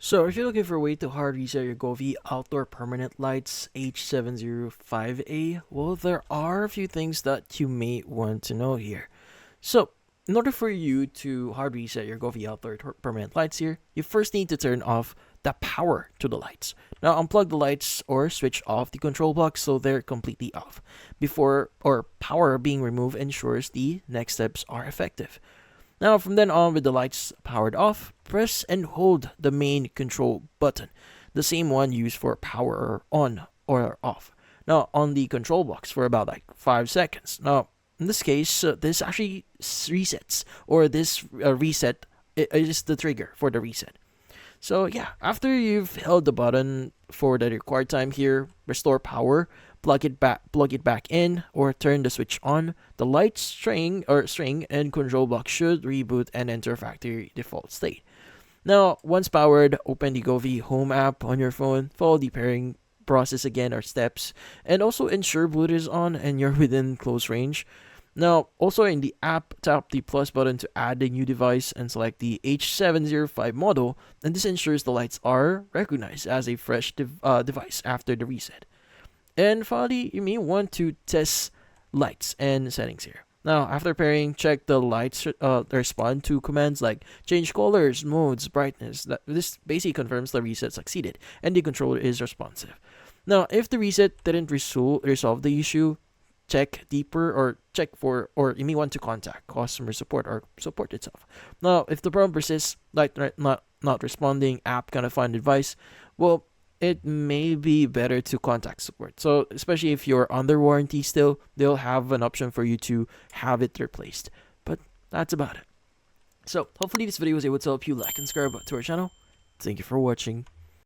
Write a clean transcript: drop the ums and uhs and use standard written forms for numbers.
So, if you're looking for a way to hard reset your Govee outdoor permanent lights H705A, well, there are a few things that you may want to know here. So, in order for you to hard reset your Govee outdoor permanent lights here, you first need to turn off the power to the lights. Now, unplug the lights or switch off the control box so they're completely off. Before or power being removed ensures the next steps are effective. Now, from then on, with the lights powered off, press and hold the main control button, the same one used for power on or off. Now, on the control box for about like 5 seconds. Now, in this case, this actually resets, or this reset is the trigger for the reset. So yeah, after you've held the button for the required time here, restore power, plug it back in, or turn the switch on. The light string and control block should reboot and enter factory default state. Now, once powered, open the Govee Home app on your phone, follow the pairing process again or steps, and also ensure Bluetooth is on and you're within close range. Now, also in the app, tap the plus button to add a new device and select the H705 model, and this ensures the lights are recognized as a fresh device after the reset. And finally, you may want to test lights and settings here. Now, after pairing, check the lights respond to commands like change colors, modes, brightness. This basically confirms the reset succeeded and the controller is responsive. Now, if the reset didn't resolve the issue, check deeper or check for, or you may want to contact customer support or support itself. Now, if the problem persists, like not responding, app cannot find advice, well, it may be better to contact support. So, especially if you're under warranty still, they'll have an option for you to have it replaced. But that's about it. So, hopefully this video was able to help you like and subscribe to our channel. Thank you for watching.